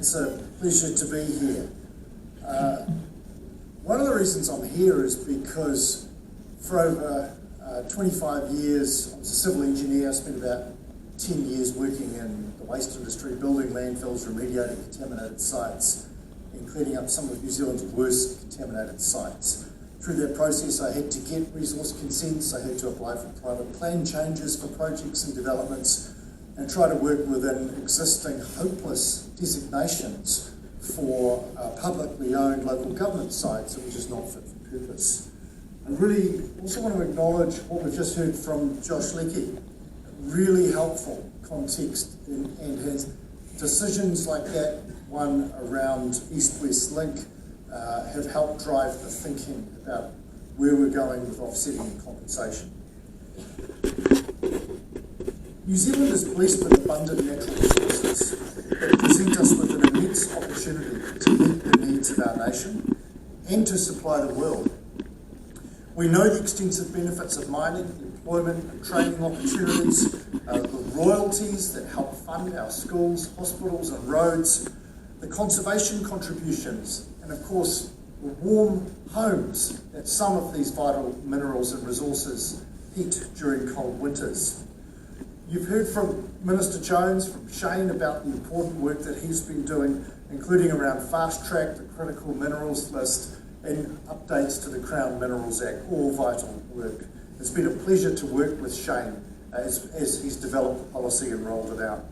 It's a pleasure to be here. One of the reasons I'm here is because for over 25 years I was a civil engineer. I spent about 10 years working in the waste industry, building landfills, remediating contaminated sites, and cleaning up some of New Zealand's worst contaminated sites. Through that process, I had to get resource consents, I had to apply for private plan changes for projects and developments, and try to work within existing hopeless designations for publicly owned local government sites that were just not fit for purpose. I really also want to acknowledge what we've just heard from Josh Leckie. Really helpful context, and has decisions like that one around East-West Link have helped drive the thinking about where we're going with offsetting and compensation. New Zealand is blessed with abundant natural resources that present us with an immense opportunity to meet the needs of our nation and to supply the world. We know the extensive benefits of mining, employment and training opportunities, the royalties that help fund our schools, hospitals and roads, the conservation contributions, and of course the warm homes that some of these vital minerals and resources heat during cold winters. You've heard from Minister Jones, from Shane, about the important work that he's been doing, including around Fast Track, the critical minerals list, and updates to the Crown Minerals Act, all vital work. It's been a pleasure to work with Shane as he's developed the policy and rolled it out.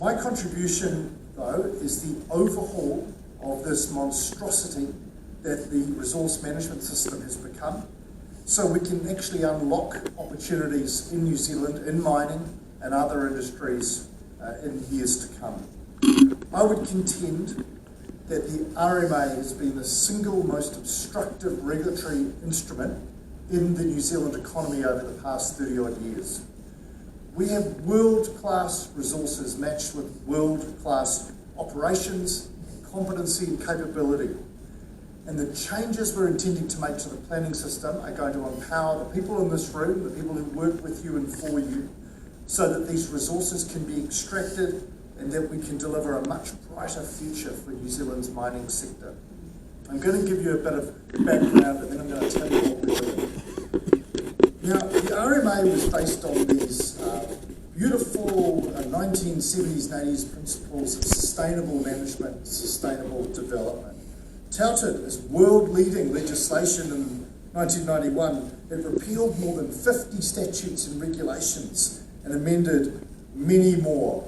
My contribution, though, is the overhaul of this monstrosity that the resource management system has become, so we can actually unlock opportunities in New Zealand, in mining and other industries in years to come. I would contend that the RMA has been the single most obstructive regulatory instrument in the New Zealand economy over the past 30 odd years. We have world-class resources matched with world-class operations, competency and capability. And the changes we're intending to make to the planning system are going to empower the people in this room, the people who work with you and for you, so that these resources can be extracted and that we can deliver a much brighter future for New Zealand's mining sector. I'm going to give you a bit of background and then I'm going to tell you what we're doing. Now, the RMA was based on these beautiful 1970s and 80s principles of sustainable management, sustainable development. Touted as world-leading legislation in 1991, it repealed more than 50 statutes and regulations and amended many more.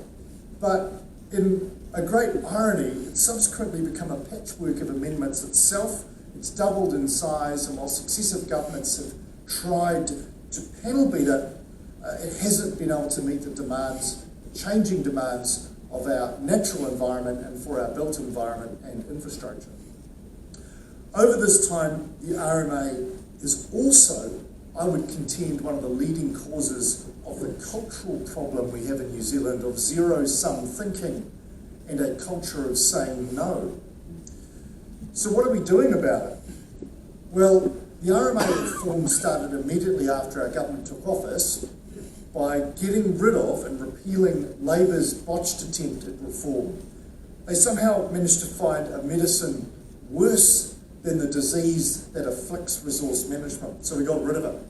But in a great irony, it's subsequently become a patchwork of amendments itself. It's doubled in size, and while successive governments have tried to panel beat it, it hasn't been able to meet the demands, changing demands of our natural environment and for our built environment and infrastructure. Over this time, the RMA is also, I would contend, one of the leading causes of the cultural problem we have in New Zealand of zero-sum thinking and a culture of saying no. So what are we doing about it? Well, the RMA reform started immediately after our government took office by getting rid of and repealing Labour's botched attempt at reform. They somehow managed to find a medicine worse than the disease that afflicts resource management, so we got rid of it.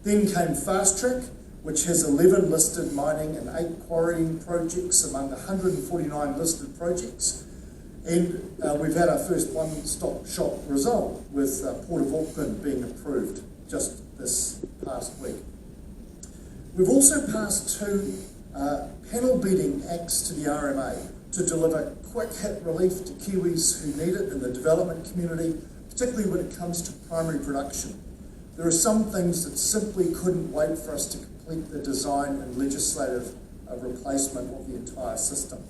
Then came Fast Track, which has 11 listed mining and 8 quarrying projects among 149 listed projects. And we've had our first one-stop shop result with Port of Auckland being approved just this past week. We've also passed 2 panel-beating acts to the RMA to deliver quick hit relief to Kiwis who need it in the development community, particularly when it comes to primary production. There are some things that simply couldn't wait for us to complete the design and legislative replacement of the entire system.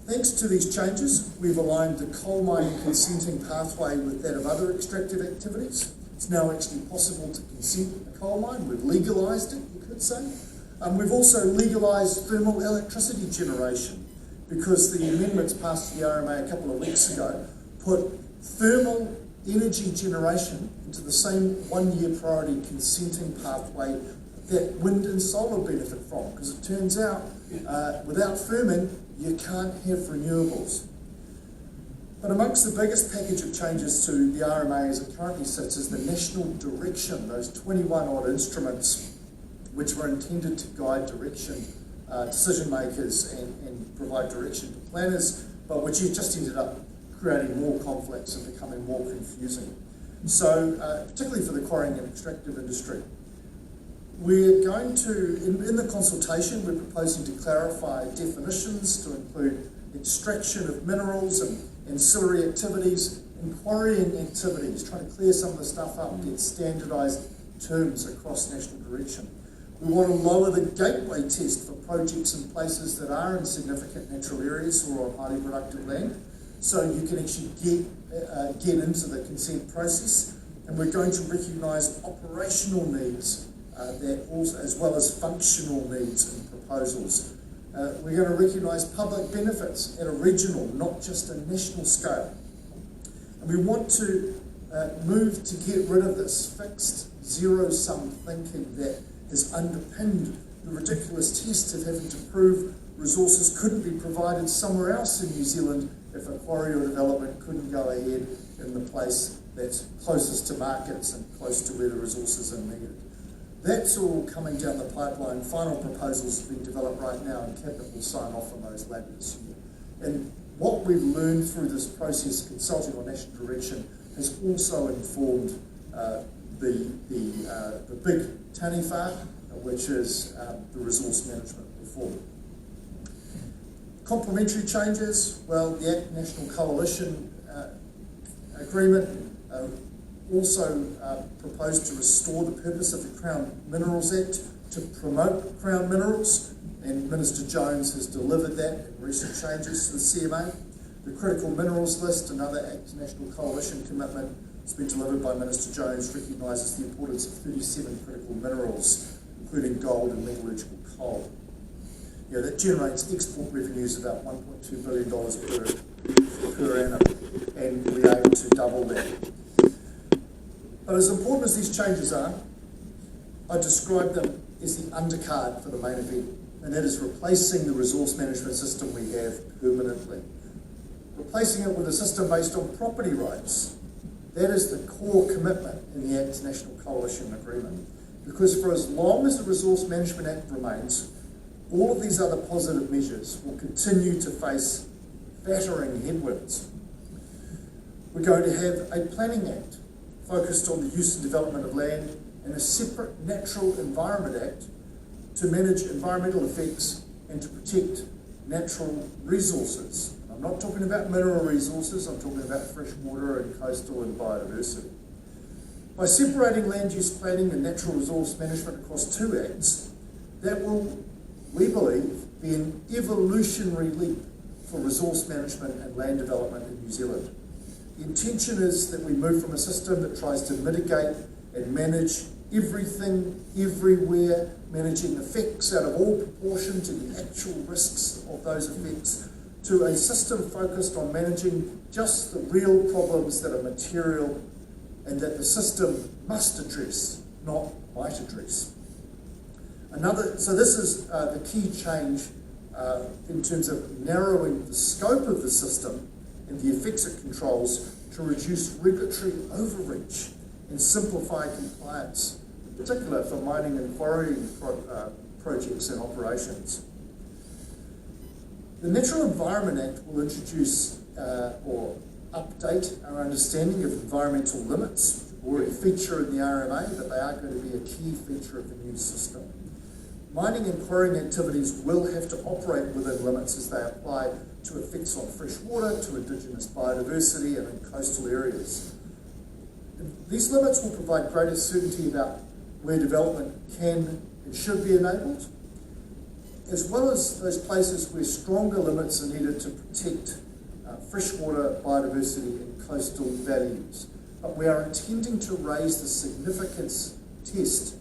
Thanks to these changes, we've aligned the coal mining consenting pathway with that of other extractive activities. It's now actually possible to consent a coal mine. We've legalised it, you could say. We've also legalised thermal electricity generation because the amendments passed to the RMA a couple of weeks ago put thermal energy generation into the same one-year priority consenting pathway that wind and solar benefit from, because it turns out without firming, you can't have renewables. But amongst the biggest package of changes to the RMA as it currently sits is the national direction, those 21 odd instruments which were intended to guide direction, decision makers and provide direction to planners, but which have just ended up creating more conflicts and becoming more confusing. So, particularly for the quarrying and extractive industry, we're going to, in the consultation, we're proposing to clarify definitions to include extraction of minerals and ancillary activities and quarrying activities, trying to clear some of the stuff up and get standardised terms across national direction. We want to lower the gateway test for projects in places that are in significant natural areas or on highly productive land, so you can actually get into the consent process. And we're going to recognise operational needs that also, as well as functional needs and proposals. We're going to recognise public benefits at a regional, not just a national scale. And we want to move to get rid of this fixed zero-sum thinking that has underpinned the ridiculous test of having to prove resources couldn't be provided somewhere else in New Zealand if a quarry or development couldn't go ahead in the place that's closest to markets and close to where the resources are needed. That's all coming down the pipeline. Final proposals are being developed right now, and Cabinet will sign off on those later this year. And what we've learned through this process, consulting on national direction, has also informed the big taniwha, which is the resource management reform. Complementary changes, well, the Act National Coalition Agreement also proposed to restore the purpose of the Crown Minerals Act to promote Crown minerals, and Minister Jones has delivered that in recent changes to the CMA. The Critical Minerals List, another Act National Coalition commitment, has been delivered by Minister Jones, recognises the importance of 37 critical minerals, including gold and metallurgical coal. That generates export revenues of about $1.2 billion per annum, and we aim to double that. But as important as these changes are, I describe them as the undercard for the main event, and that is replacing the resource management system we have permanently. Replacing it with a system based on property rights. That is the core commitment in the Act's National Coalition Agreement. Because for as long as the Resource Management Act remains, all of these other positive measures will continue to face battering headwinds. We're going to have a Planning Act focused on the use and development of land, and a separate Natural Environment Act to manage environmental effects and to protect natural resources. I'm not talking about mineral resources, I'm talking about fresh water and coastal and biodiversity. By separating land use planning and natural resource management across two acts, that will, we believe, be an evolutionary leap for resource management and land development in New Zealand. The intention is that we move from a system that tries to mitigate and manage everything, everywhere, managing effects out of all proportion to the actual risks of those effects, to a system focused on managing just the real problems that are material and that the system must address, not might address. So this is the key change in terms of narrowing the scope of the system and the effects it controls to reduce regulatory overreach and simplify compliance, in particular for mining and quarrying projects and operations. The Natural Environment Act will introduce or update our understanding of environmental limits, which already feature in the RMA, but they are going to be a key feature of the new system. Mining and quarrying activities will have to operate within limits as they apply to effects on fresh water, to indigenous biodiversity and in coastal areas. These limits will provide greater certainty about where development can and should be enabled, as well as those places where stronger limits are needed to protect freshwater biodiversity and coastal values. But we are intending to raise the significance test